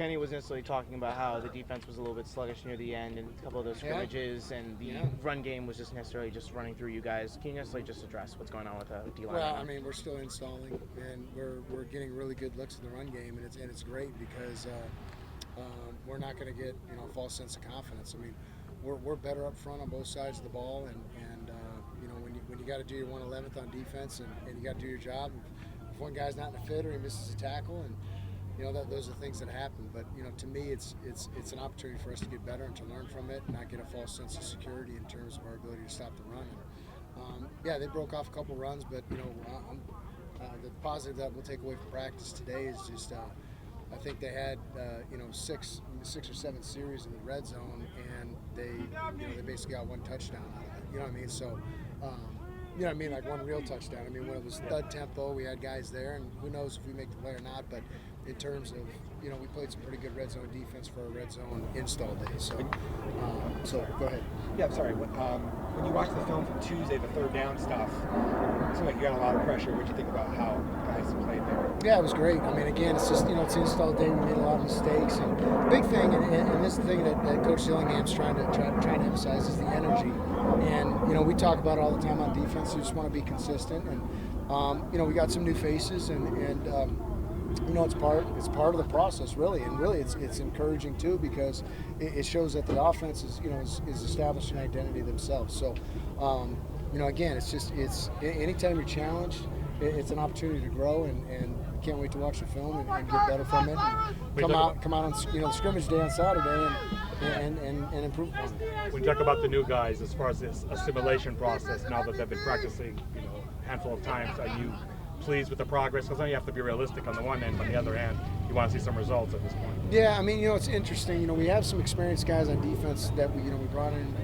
Kenny was necessarily talking about how the defense was a little bit sluggish near the end and a couple of those scrimmages, and the run game was just necessarily just running through you guys. Can you necessarily just address what's going on with the D-line? Well, I mean, we're still installing, and we're getting really good looks in the run game, and it's great because we're not going to get a false sense of confidence. I mean, we're better up front on both sides of the ball, and when you got to do your 111th on defense and you got to do your job, if one guy's not in a fit or he misses a tackle, and those are things that happen. But to me, it's an opportunity for us to get better and to learn from it, and not get a false sense of security in terms of our ability to stop the run. And, they broke off a couple runs, but the positive that we'll take away from practice today is just I think they had 6 or 7 series in the red zone, and they basically got one touchdown out of it. You know what I mean? So. Like one real touchdown. I mean, when it was thud tempo, we had guys there, and who knows if we make the play or not. But in terms of, we played some pretty good red zone defense for a red zone install day. So go ahead. Yeah, I'm sorry. When you watch the film from Tuesday, the third down stuff, it seemed like you got a lot of pressure. What do you think about how guys played there? Yeah, it was great. I mean, again, it's just, it's install day. We made a lot of mistakes. And the big thing, and this is the thing that Coach Dillingham's trying to emphasize, is the energy. And, we talk about it all the time on defense. We just want to be consistent. And, we got some new faces, and it's part of the process, really. And really, it's encouraging, too, because it shows that the offense is establishing an identity themselves. So, again, it's anytime you're challenged, it's an opportunity to grow, and can't wait to watch the film and get better from it. And come out on the scrimmage day on Saturday and improve upon it. When you talk about the new guys, as far as this assimilation process, now that they've been practicing, a handful of times, are you pleased with the progress? Because now you have to be realistic on the one end, but on the other hand, you want to see some results at this point. Yeah, I mean, it's interesting. We have some experienced guys on defense that we brought in,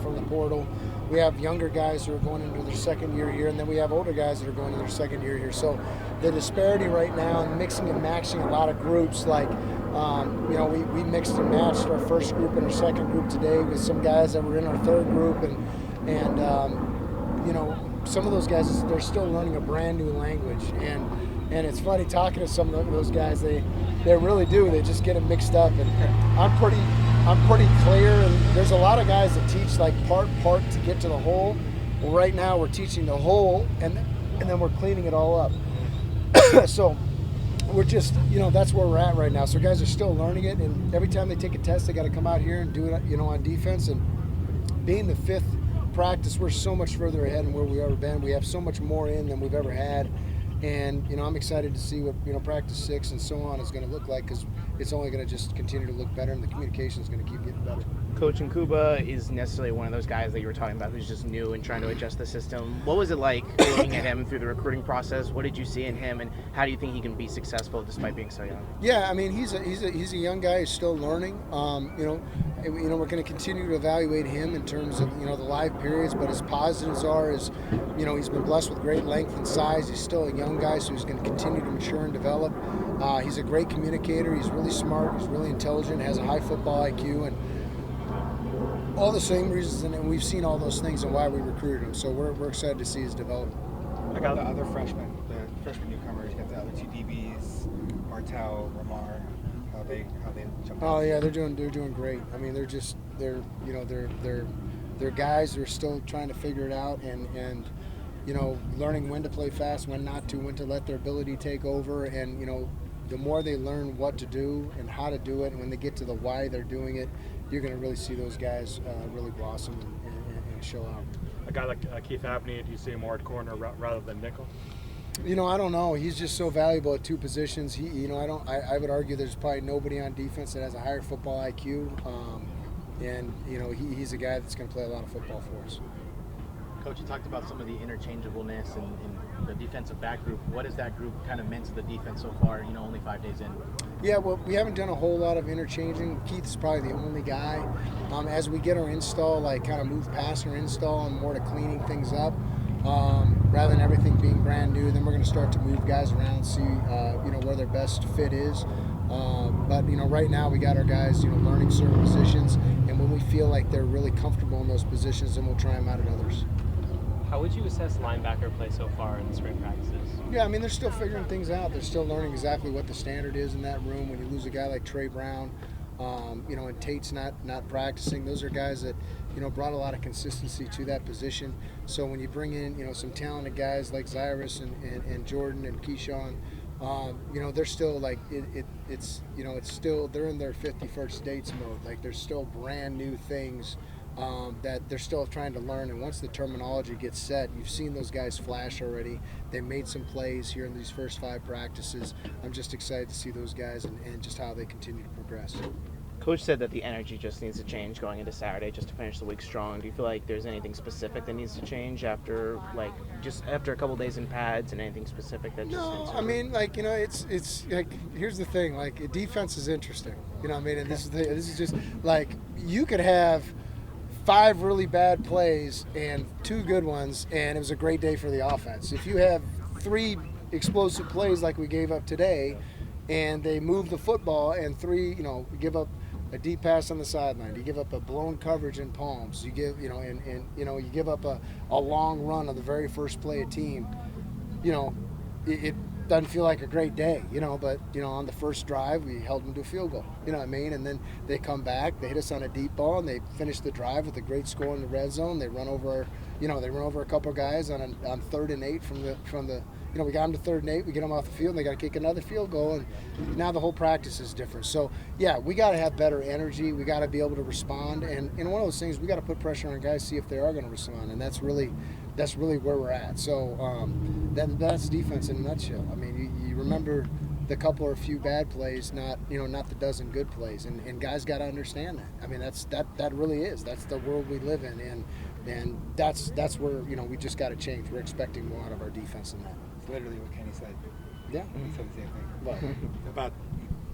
from the portal. We have younger guys who are going into their second year here, and then we have older guys that are going into their second year here. So the disparity right now, and mixing and matching a lot of groups, like we mixed and matched our first group and our second group today with some guys that were in our third group, and some of those guys, they're still learning a brand new language, and it's funny talking to some of those guys. They really do. They just get it mixed up, and I'm pretty clear. And there's a lot of guys that teach like part to get to the whole. Well, right now we're teaching the whole, and then we're cleaning it all up. So we're just, that's where we're at right now. So guys are still learning it, and every time they take a test, they got to come out here and do it, on defense. And being the 5th practice, we're so much further ahead than where we've ever been. We have so much more in than we've ever had, and I'm excited to see what practice 6 and so on is going to look like, because it's only going to just continue to look better, and the communication is going to keep getting better. Coach and Kuba is necessarily one of those guys that you were talking about who's just new and trying to adjust the system. What was it like looking at him through the recruiting process? What did you see in him, and how do you think he can be successful despite being so young? Yeah, I mean, he's a young guy who's still learning. We're going to continue to evaluate him in terms of the live periods, but his positives are he's been blessed with great length and size. He's still a young guy, so he's going to continue to mature and develop. He's a great communicator. He's really smart. He's really intelligent. Has a high football IQ, and all the same reasons, and we've seen all those things and why we recruited him. So we're excited to see his development. I got the other freshmen, the freshman newcomers. You got the other 2 DBs, Martel, Ramar. How they jumped out. Oh yeah, they're doing great. I mean, they're guys who are still trying to figure it out, and learning when to play fast, when not to, when to let their ability take over, and the more they learn what to do and how to do it, and when they get to the why they're doing it, you're going to really see those guys really blossom and show out. A guy like Keith Abney, do you see him more at corner rather than nickel? I don't know. He's just so valuable at 2 positions. I would argue there's probably nobody on defense that has a higher football IQ, and he's a guy that's going to play a lot of football for us. Coach, you talked about some of the interchangeableness in the defensive back group. What has that group kind of meant to the defense so far, only 5 days in? Yeah, well, we haven't done a whole lot of interchanging. Keith is probably the only guy. As we get our install, kind of move past our install and more to cleaning things up, rather than everything being brand new, then we're going to start to move guys around, see where their best fit is. But right now we got our guys learning certain positions, and when we feel like they're really comfortable in those positions, then we'll try them out at others. How would you assess linebacker play so far in the spring practices? Yeah, I mean, they're still figuring things out. They're still learning exactly what the standard is in that room. When you lose a guy like Trey Brown, and Tate's not practicing, those are guys that, brought a lot of consistency to that position. So when you bring in, some talented guys like Zyrus and Jordan and Keyshawn, they're still like it's still they're in their 51st dates mode. Like there's still brand new things that they're still trying to learn. And once the terminology gets set, you've seen those guys flash already. They made some plays here in these first 5 practices. I'm just excited to see those guys and just how they continue to progress. Coach said that the energy just needs to change going into Saturday just to finish the week strong. Do you feel like there's anything specific that needs to change after a couple days in pads, and anything specific that just needs No, to I mean, it's like, here's the thing, like defense is interesting, and this is just like, you could have 5 really bad plays and 2 good ones, and it was a great day for the offense. If you have 3 explosive plays like we gave up today, and they move the football, and 3, give up a deep pass on the sideline, you give up a blown coverage in palms, you give, you give up a long run on the very first play of team, it doesn't feel like a great day, but, on the first drive, we held them to a field goal, you know what I mean? And then they come back, they hit us on a deep ball, and they finish the drive with a great score in the red zone. They run over, a couple guys on 3rd and 8 from the, we got them to 3rd and 8, we get them off the field, and they got to kick another field goal, and now the whole practice is different. So, yeah, we got to have better energy. We got to be able to respond, and one of those things, we got to put pressure on guys, see if they are going to respond, and that's really where we're at. So that's defense in a nutshell. I mean, you remember the couple or few bad plays, not the dozen good plays, and guys got to understand that. I mean, that really is. That's the world we live in, and that's where we just got to change. We're expecting more out of our defense than that. It's literally what Kenny said. Yeah. He said the same thing. But About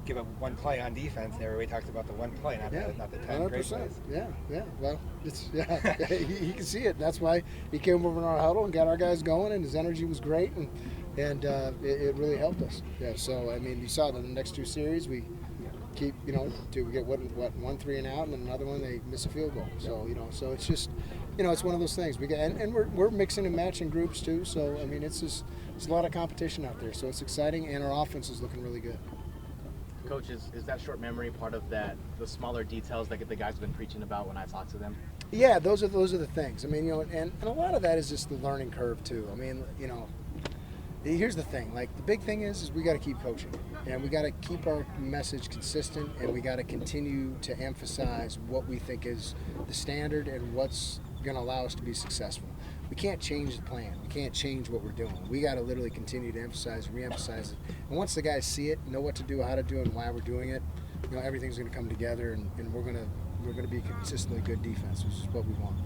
give up 1 play on defense, and everybody talks about the 1 play, not the 10 great 100%. plays. Yeah. Well, he can see it. That's why he came over in our huddle and got our guys going, and his energy was great, and it really helped us. Yeah. So I mean, you saw the next 2 series, we keep we get what 1 3 and out, and then another one they miss a field goal. So so it's just it's one of those things. We get and we're mixing and matching groups too. So I mean, it's a lot of competition out there. So it's exciting, and our offense is looking really good. Coach, is that short memory part of that, the smaller details that the guys have been preaching about when I talk to them? Yeah, those are the things. I mean, and a lot of that is just the learning curve too. I mean, here's the thing. Like, the big thing is we got to keep coaching, and we got to keep our message consistent, and we got to continue to emphasize what we think is the standard and what's going to allow us to be successful. We can't change the plan. We can't change what we're doing. We got to literally continue to emphasize, re-emphasize it. And once the guys see it, know what to do, how to do it, and why we're doing it, everything's going to come together, and we're going to be consistently good defense, which is what we want.